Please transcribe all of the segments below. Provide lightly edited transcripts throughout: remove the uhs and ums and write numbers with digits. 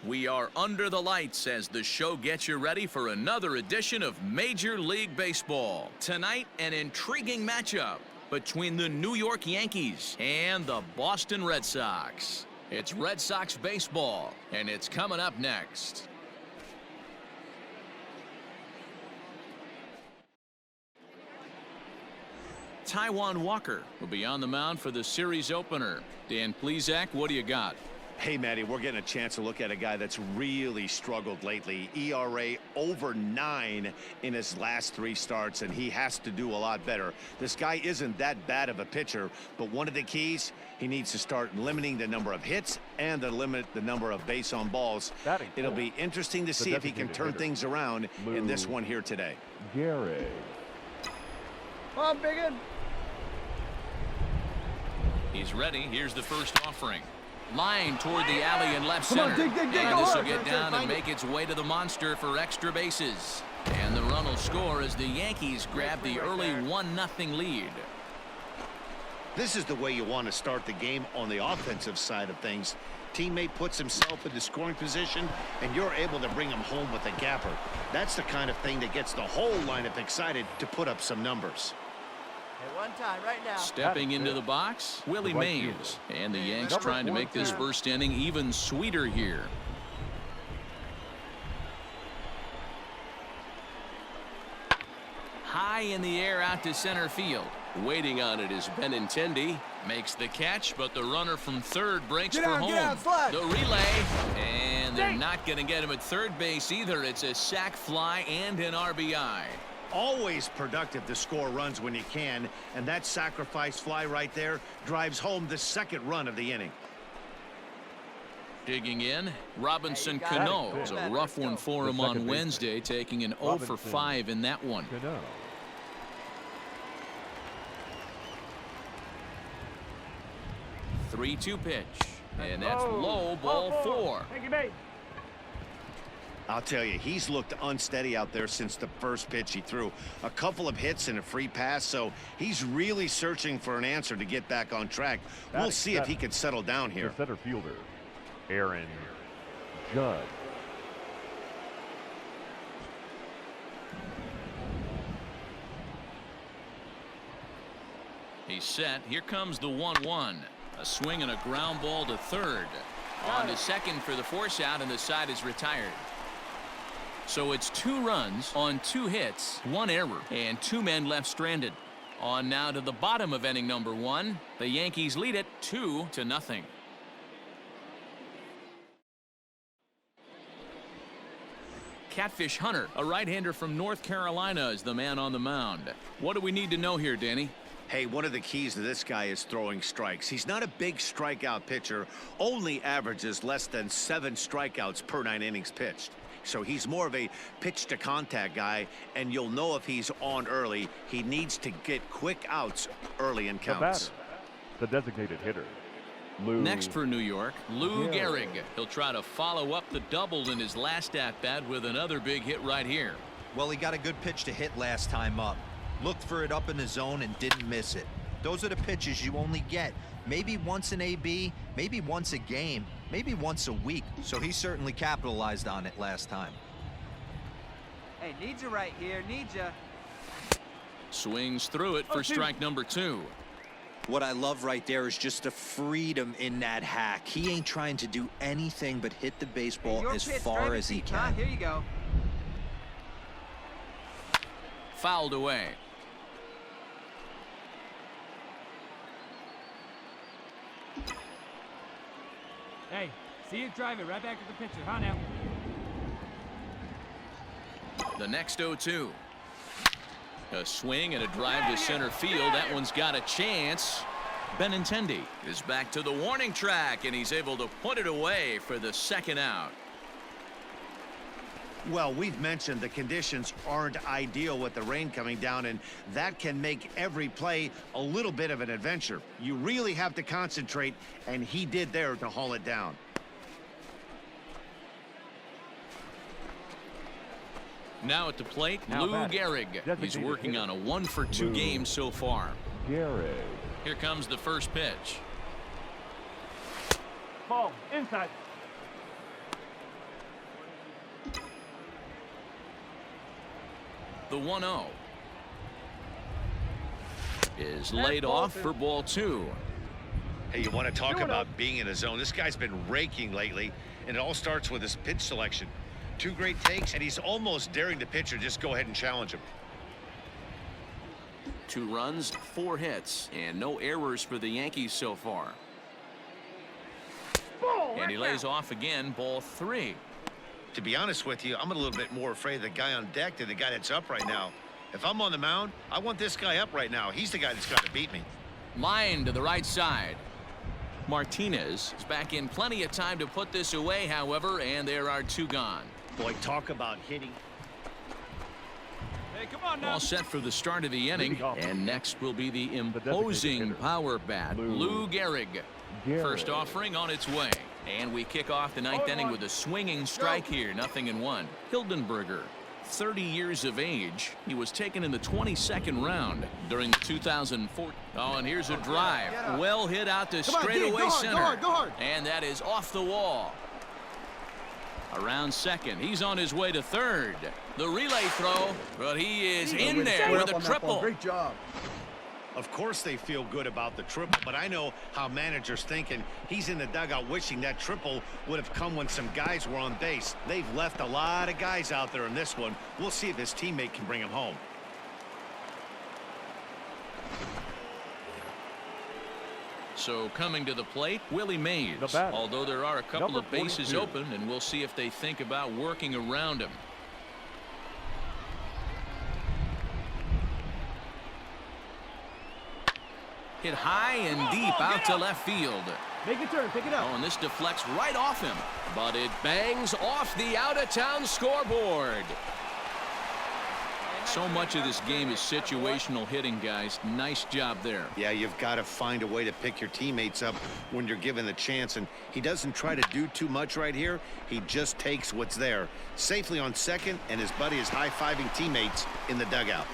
We are under the lights as the show gets you ready for another edition of Major League Baseball. Tonight, an intriguing matchup between the New York Yankees and the Boston Red Sox. It's Red Sox baseball, and it's coming up next. Taijuan Walker will be on the mound for the series opener. Dan Plesac, what do you got? Hey, Matty, we're getting a chance to look at a guy that's really struggled lately. ERA over 9 in his last 3 starts, and he has to do a lot better. This guy isn't that bad of a pitcher, but one of the keys, he needs to start limiting the number of hits and to limit the number of base on balls. It'll be interesting to see if he can turn things around in this one here today. Gary. Come on, Biggin. He's ready. Here's the first offering. Line toward the alley in left center. Dig, and this will get down and make its way to the monster for extra bases. And the run will score as the Yankees grab the early 1-0 lead. This is the way you want to start the game on the offensive side of things. Teammate puts himself in the scoring position, and you're able to bring him home with a gapper. That's the kind of thing that gets the whole lineup excited to put up some numbers. One time, right now. Stepping into the box, Willie Mays. And the Yanks trying to make this first inning even sweeter here. High in the air out to center field. Waiting on it is Benintendi. Makes the catch, but the runner from third breaks for home. The relay, and they're not going to get him at third base either. It's a sac fly and an RBI. Always productive to score runs when you can, and that sacrifice fly right there drives home the second run of the inning. Digging in, Robinson Cano. It was a rough one for him on Wednesday, taking an 0 for 5 in that one. 3-2 pitch, and that's low, ball 4. Thank you, mate. I'll tell you, he's looked unsteady out there since the first pitch he threw. A couple of hits and a free pass, so he's really searching for an answer to get back on track. We'll see if he can settle down here. The center fielder, Aaron Judge. He's set. Here comes the 1-1. A swing and a ground ball to third. On to second for the force out, and the side is retired. So it's 2 runs on 2 hits, 1 error, and 2 men left stranded. On now to the bottom of inning number 1. The Yankees lead it 2-0. Catfish Hunter, a right-hander from North Carolina, is the man on the mound. What do we need to know here, Danny? Hey, one of the keys to this guy is throwing strikes. He's not a big strikeout pitcher, only averages less than 7 strikeouts per 9 innings pitched. So he's more of a pitch to contact guy, and you'll know if he's on early. He needs to get quick outs early in counts. The designated hitter. Next for New York, Lou Gehrig. He'll try to follow up the double in his last at-bat with another big hit right here. Well, he got a good pitch to hit last time up. Looked for it up in the zone and didn't miss it. Those are the pitches you only get maybe once an AB, maybe once a game, maybe once a week. So he certainly capitalized on it last time. Hey, need you right here. Need you. Swings through it for strike number 2. What I love right there is just the freedom in that hack. He ain't trying to do anything but hit the baseball as far as he can. Here you go. Fouled away. Hey, see you drive it right back to the pitcher, huh now? The next 0-2. A swing and a drive to center field. That one's got a chance. Benintendi is back to the warning track, and he's able to put it away for the second out. Well, we've mentioned the conditions aren't ideal with the rain coming down, and that can make every play a little bit of an adventure. You really have to concentrate, and he did there to haul it down. Now at the plate, Lou Gehrig. He's working on a 1-for-2 game so far. Gehrig. Here comes the first pitch. Ball, inside. The 1-0 is laid off for ball 2. Hey, you want to talk about being in a zone? This guy's been raking lately, and it all starts with his pitch selection. 2 great takes, and he's almost daring the pitcher just go ahead and challenge him. 2 runs, 4 hits, and no errors for the Yankees so far. And he lays off again, ball 3. To be honest with you, I'm a little bit more afraid of the guy on deck than the guy that's up right now. If I'm on the mound, I want this guy up right now. He's the guy that's got to beat me. Line to the right side. Martinez is back in plenty of time to put this away, however, and there are 2 gone. Boy, talk about hitting. Hey, come on now. All set for the start of the inning, and next will be the imposing power bat, Lou Gehrig. First offering on its way, and we kick off the 9th inning with a swinging strike here, 0-1. Hildenberger, 30 years of age. He was taken in the 22nd round during the 2004. Oh, and here's a drive. Well hit out to straightaway center. Go hard. And that is off the wall. Around second. He's on his way to third. The relay throw, but he is in there with a triple. Great job. Of course they feel good about the triple, but I know how managers think, and he's in the dugout wishing that triple would have come when some guys were on base. They've left a lot of guys out there in this one. We'll see if his teammate can bring him home. So coming to the plate, Willie Mays. Although there are a couple of bases open, and we'll see if they think about working around him. Hit high and deep out to left field. Make a turn, pick it up. Oh, and this deflects right off him, but it bangs off the out-of-town scoreboard. So much of this game is situational hitting, guys. Nice job there. Yeah, you've got to find a way to pick your teammates up when you're given the chance, and he doesn't try to do too much right here. He just takes what's there. Safely on second, and his buddy is high-fiving teammates in the dugout.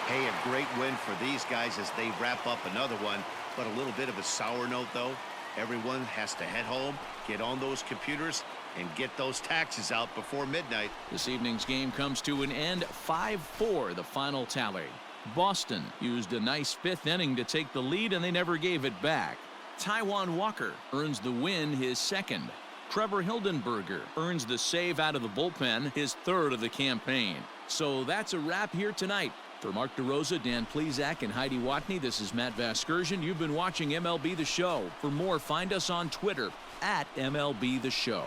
Hey, a great win for these guys as they wrap up another one, but a little bit of a sour note, though. Everyone has to head home, get on those computers, and get those taxes out before midnight. This evening's game comes to an end, 5-4, the final tally. Boston used a nice 5th inning to take the lead, and they never gave it back. Taijuan Walker earns the win, his 2nd. Trevor Hildenberger earns the save out of the bullpen, his 3rd of the campaign. So that's a wrap here tonight. For Mark DeRosa, Dan Plesac, and Heidi Watney, this is Matt Vasgersian. You've been watching MLB The Show. For more, find us on Twitter at MLB The Show.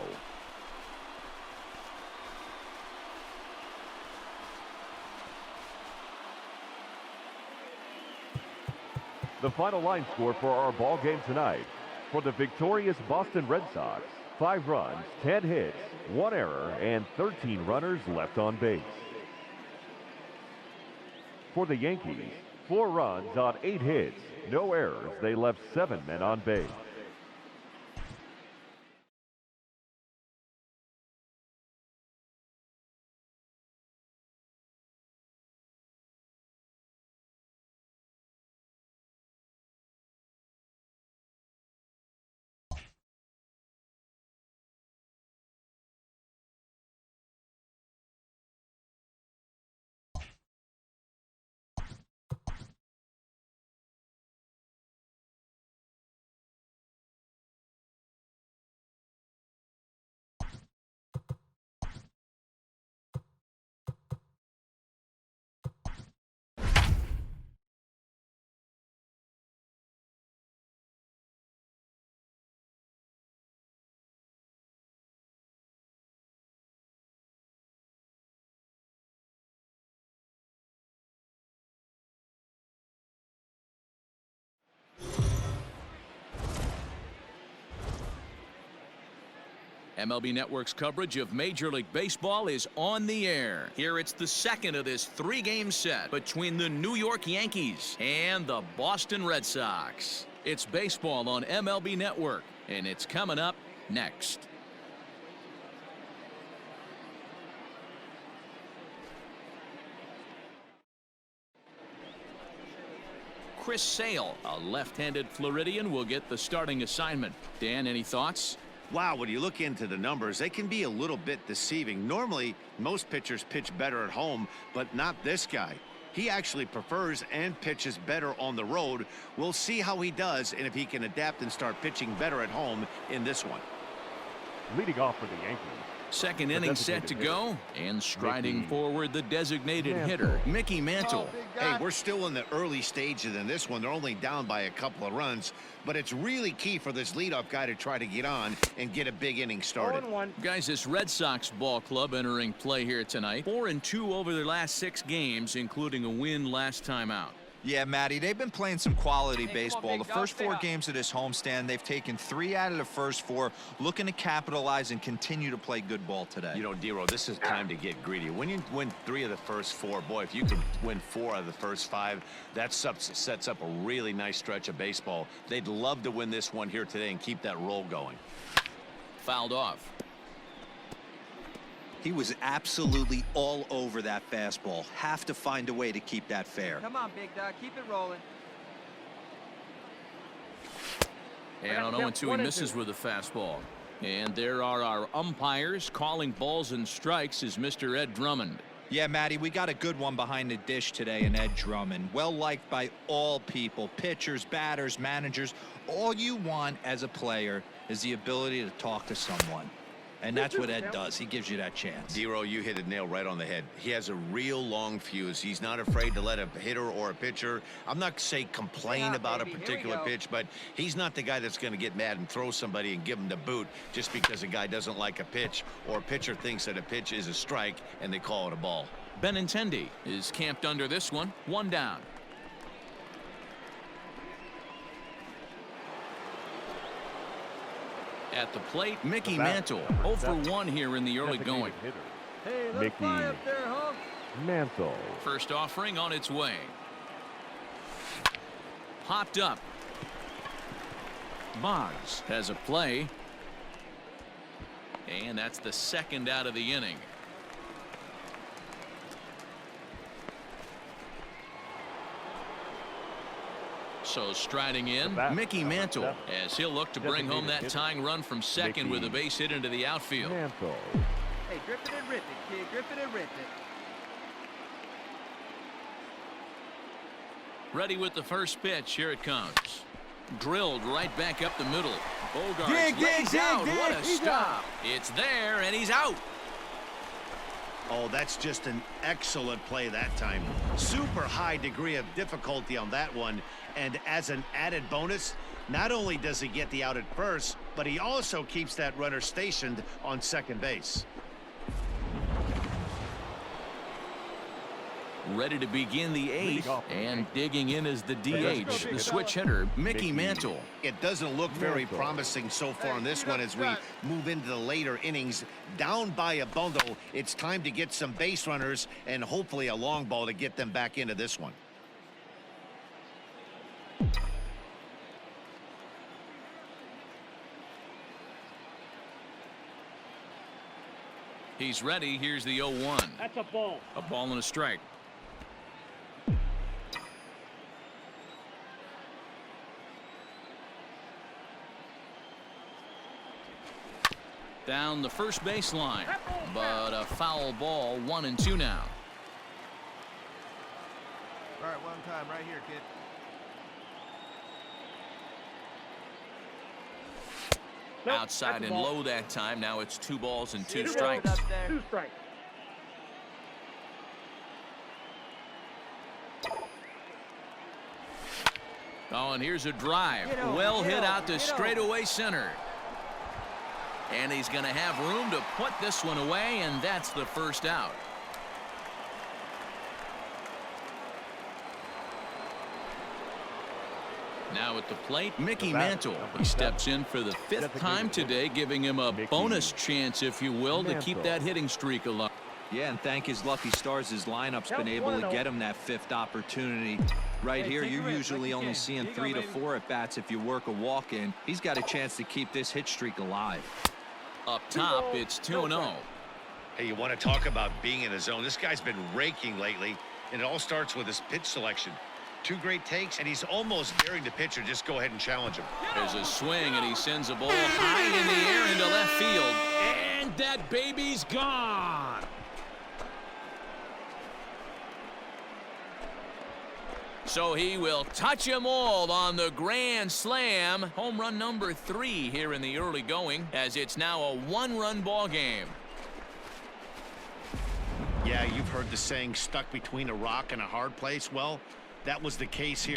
The final line score for our ball game tonight. For the victorious Boston Red Sox, 5 runs, 10 hits, 1 error, and 13 runners left on base. For the Yankees, 4 runs on 8 hits, no errors. They left 7 men on base. MLB Network's coverage of Major League Baseball is on the air. Here it's the 2nd of this 3-game set between the New York Yankees and the Boston Red Sox. It's baseball on MLB Network, and it's coming up next. Chris Sale, a left-handed Floridian, will get the starting assignment. Dan, any thoughts? Wow, when you look into the numbers, they can be a little bit deceiving. Normally, most pitchers pitch better at home, but not this guy. He actually prefers and pitches better on the road. We'll see how he does and if he can adapt and start pitching better at home in this one. Leading off for the Yankees. Second The inning set to designated go, and striding Mickey forward, the designated Mantle. hitter, Mickey Mantle. Hey, we're still in the early stages in this one. They're only down by a couple of runs, but it's really key for this leadoff guy to try to get on and get a big inning started. Guys, this Red Sox ball club entering play here tonight. 4-2 over their last 6 games, including a win last time out. Yeah, Matty, they've been playing some quality Hey, baseball. big The dog, first stay 4 up. games of this homestand, they've taken 3 out of the first 4, looking to capitalize and continue to play good ball today. You know, Dero, this is time to get greedy. When you win 3 of the first 4, boy, if you could win 4 out of the first 5, that sets up a really nice stretch of baseball. They'd love to win this one here today and keep that roll going. Fouled off. He was absolutely all over that fastball. Have to find a way to keep that fair. Come on, big dog. Keep it rolling. And on 0-2, he misses with a fastball. And there are our umpires calling balls and strikes is Mr. Ed Drummond. Yeah, Matty, we got a good one behind the dish today in Ed Drummond. Well liked by all people, pitchers, batters, managers. All you want as a player is the ability to talk to someone. And that's what Ed does. He gives you that chance. Dero, you hit a nail right on the head. He has a real long fuse. He's not afraid to let a hitter or a pitcher, I'm not say complain Yeah, about baby, a here we particular go. pitch, but he's not the guy that's going to get mad and throw somebody and give him the boot just because a guy doesn't like a pitch or a pitcher thinks that a pitch is a strike and they call it a ball. Benintendi is camped under this one. 1 down. At the plate, Mickey The bat, Mantle. number 0 for 7. 1 here in the early Designated going. hitter, Hey, let's Mickey fly up there, Hulk. Mantle. First offering on its way. Popped up. Boggs has a play. And that's the second out of the inning. So striding in, bat, Mickey number Mantle, 7. as he'll look to bring home that Designated tying run from second with a Mickey base hit into the outfield. Mantle. Hey, grip it and rip it, kid. Grip it and rip it. Ready with the first pitch. Here it comes. Drilled right back up the middle. Bogarts Dig, lays dig, out. dig, What a he's stop. out. It's there, and he's out. Oh, that's just an excellent play that time. Super high degree of difficulty on that one. And as an added bonus, not only does he get the out at first, but he also keeps that runner stationed on second base. Ready to begin the 8th, off. and digging in is the Let's DH, go, the big switch fella. hitter, Mickey Mickey. Mantle. It doesn't look very Mantle. promising so far in this one as we move into the later innings. Down by a bundle, it's time to get some base runners and hopefully a long ball to get them back into this one. He's ready. Here's the 0-1. That's a ball. A ball and a strike. Down the first baseline, but a foul ball. 1-2 now. All right, one time right here, kid. Outside and low that time. Now it's 2 balls and 2 Rolled strikes. up there. 2 strikes. Oh, and here's a drive. Get over, Well get hit over, out to get straightaway center. And he's going to have room to put this one away, and that's the first out. Now at the plate, Mickey The bat, Mantle. number He 7. steps in for the 5th time today, giving him a Mickey bonus chance, if you will, to keep Mantle. that hitting streak alive. Yeah, and thank his lucky stars, his lineup's been able to get him that 5th opportunity. Right Hey, here, take a you're rip, usually like you only can. seeing Here you go, 3 to baby. 4 at bats if you work a walk-in. He's got a chance to keep this hit streak alive. Up top, it's 2-0. Hey, you want to talk about being in a zone? This guy's been raking lately, and it all starts with his pitch selection. Two great takes, and he's almost daring the pitcher just go ahead and challenge him. There's a swing, and he sends a ball high in the air into left field. And that baby's gone. So he will touch them all on the grand slam. Home run number 3 here in the early going, as it's now a 1-run ball game. Yeah, you've heard the saying, stuck between a rock and a hard place. Well, that was the case here.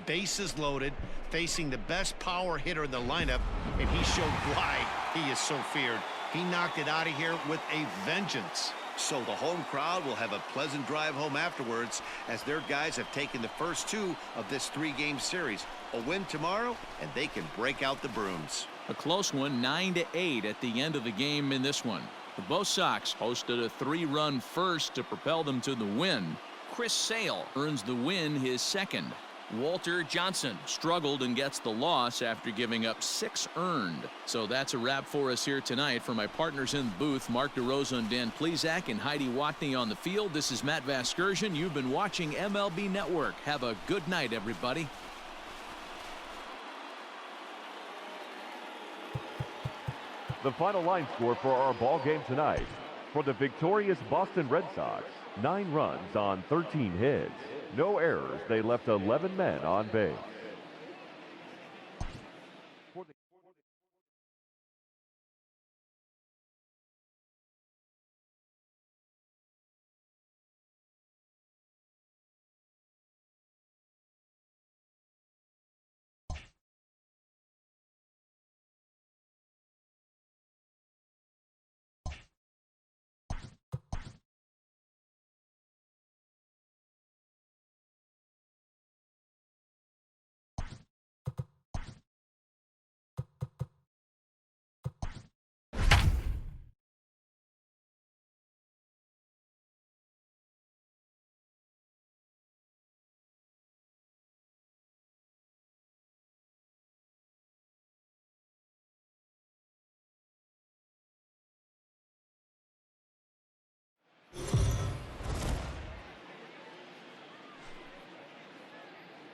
Bases loaded, facing the best power hitter in the lineup, and he showed why he is so feared. He knocked it out of here with a vengeance. So the home crowd will have a pleasant drive home afterwards, as their guys have taken the first 2 of this 3-game series. A win tomorrow, and they can break out the brooms. A close one, 9-8 at the end of the game in this one. The Bo Sox posted a 3-run first to propel them to the win. Chris Sale earns the win, his second. Walter Johnson struggled and gets the loss after giving up 6 earned. So that's a wrap for us here tonight. For my partners in the booth, Mark DeRosa and Dan Plesac, and Heidi Watney on the field, this is Matt Vasgersian. You've been watching MLB Network. Have a good night, everybody. The final line score for our ball game tonight. For the victorious Boston Red Sox, 9 runs on 13 hits. No errors. They left 11 men on base.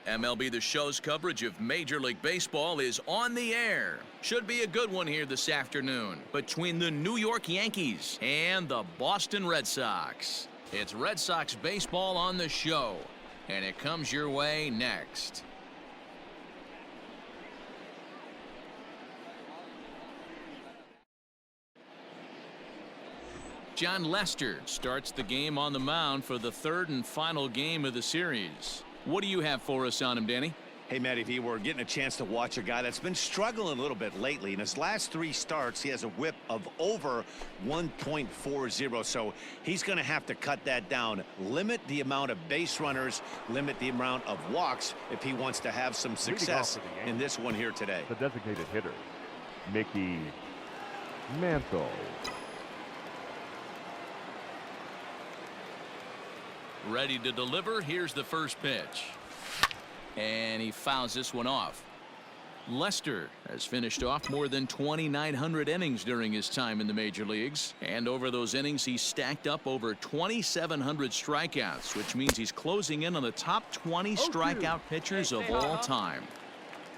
MLB The Show's coverage of Major League Baseball is on the air. Should be a good one here this afternoon between the New York Yankees and the Boston Red Sox. It's Red Sox baseball on the show, and it comes your way next. John Lester starts the game on the mound for the 3rd and final game of the series. What do you have for us on him, Danny? Hey, Matty V, we're getting a chance to watch a guy that's been struggling a little bit lately. In his last 3 starts, he has a whip of over 1.40, so he's going to have to cut that down. Limit the amount of base runners, limit the amount of walks if he wants to have some success in this one here today. The designated hitter, Mickey Mantle. Ready to deliver. Here's the first pitch. And he fouls this one off. Lester has finished off more than 2,900 innings during his time in the major leagues. And over those innings, he's stacked up over 2,700 strikeouts, which means he's closing in on the top 20 strikeout pitchers of all time.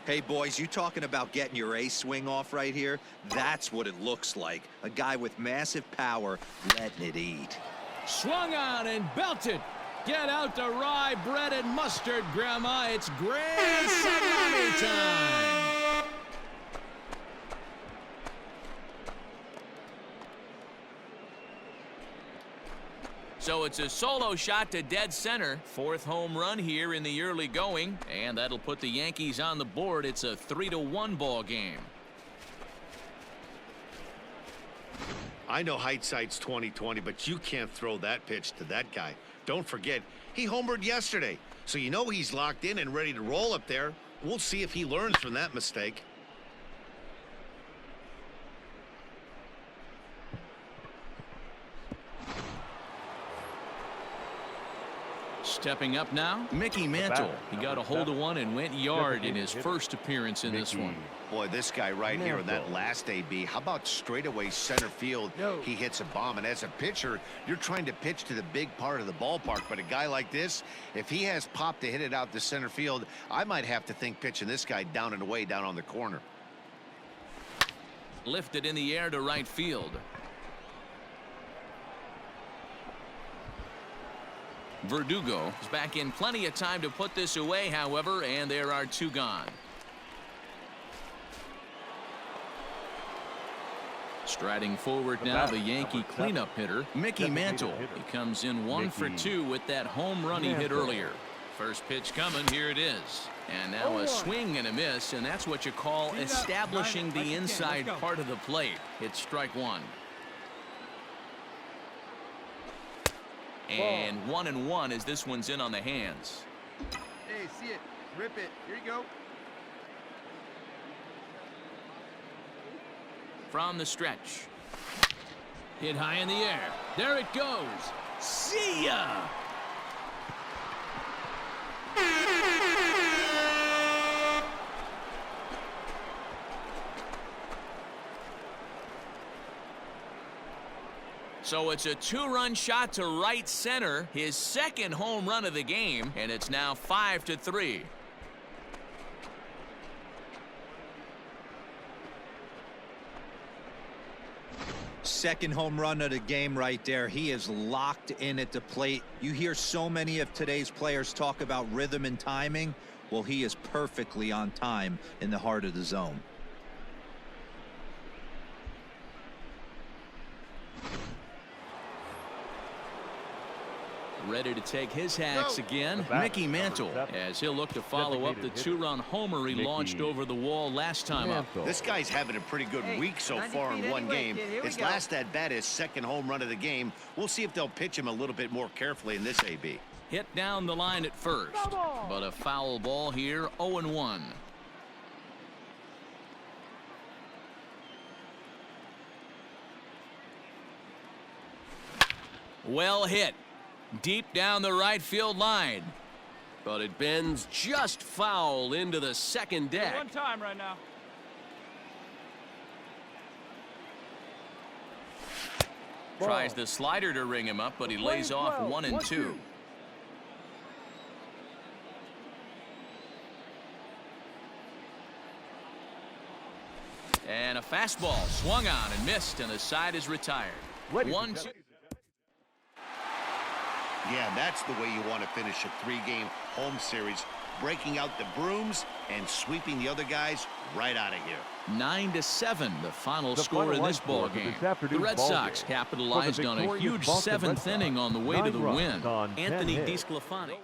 Hey, boys, you talking about getting your ace swing off right here? That's what it looks like. A guy with massive power letting it eat. Swung on and belted. Get out the rye bread and mustard, Grandma. It's grand salami time. So it's a solo shot to dead center. 4th home run here in the early going, and that'll put the Yankees on the board. It's a 3-1 ball game. I know hindsight's 20/20, but you can't throw that pitch to that guy. Don't forget, he homered yesterday, so you know he's locked in and ready to roll up there. We'll see if he learns from that mistake. Stepping up now, Mickey Mantle. He got a hold of one and went yard in his first appearance in this one. Boy, this guy right here in that last AB, how about straightaway center field? He hits a bomb, and as a pitcher, you're trying to pitch to the big part of the ballpark, but a guy like this, if he has pop to hit it out to center field, I might have to think pitching this guy down and away down on the corner. Lifted in the air to right field. Verdugo is back in plenty of time to put this away, however, and there are two gone. Striding forward now, the Yankee cleanup hitter, Mickey Mantle. He comes in 1 for 2 with that home run he hit earlier. First pitch coming, here it is. And now a swing and a miss, and that's what you call establishing the inside part of the plate. It's strike one. And 1-1 as this one's in on the hands. Hey, see it. Rip it. Here you go. From the stretch. Hit high in the air. There it goes. See ya! So it's a 2-run shot to right center, his second home run of the game, and it's now 5-3. Second home run of the game right there. He is locked in at the plate. You hear so many of today's players talk about rhythm and timing. Well, he is perfectly on time in the heart of the zone. Ready to take his hacks again, Mickey Mantle, as he'll look to follow up the 2-run homer he launched over the wall last time up. This guy's having a pretty good week so far in one game. His last at bat is second home run of the game. We'll see if they'll pitch him a little bit more carefully in this AB. Hit down the line at first, but a foul ball here, 0-1. Well hit. Deep down the right field line. But it bends just foul into the second deck. One time right now. Tries the slider to ring him up, but he lays off 1 and 2. And a fastball swung on and missed, and the side is retired. 1-2. Yeah, that's the way you want to finish a 3-game home series, breaking out the brooms and sweeping the other guys right out of here. 9-7, the final score in this ball game. The Red Sox capitalized on a huge 7th inning on the way to the win. Anthony DeSclafani.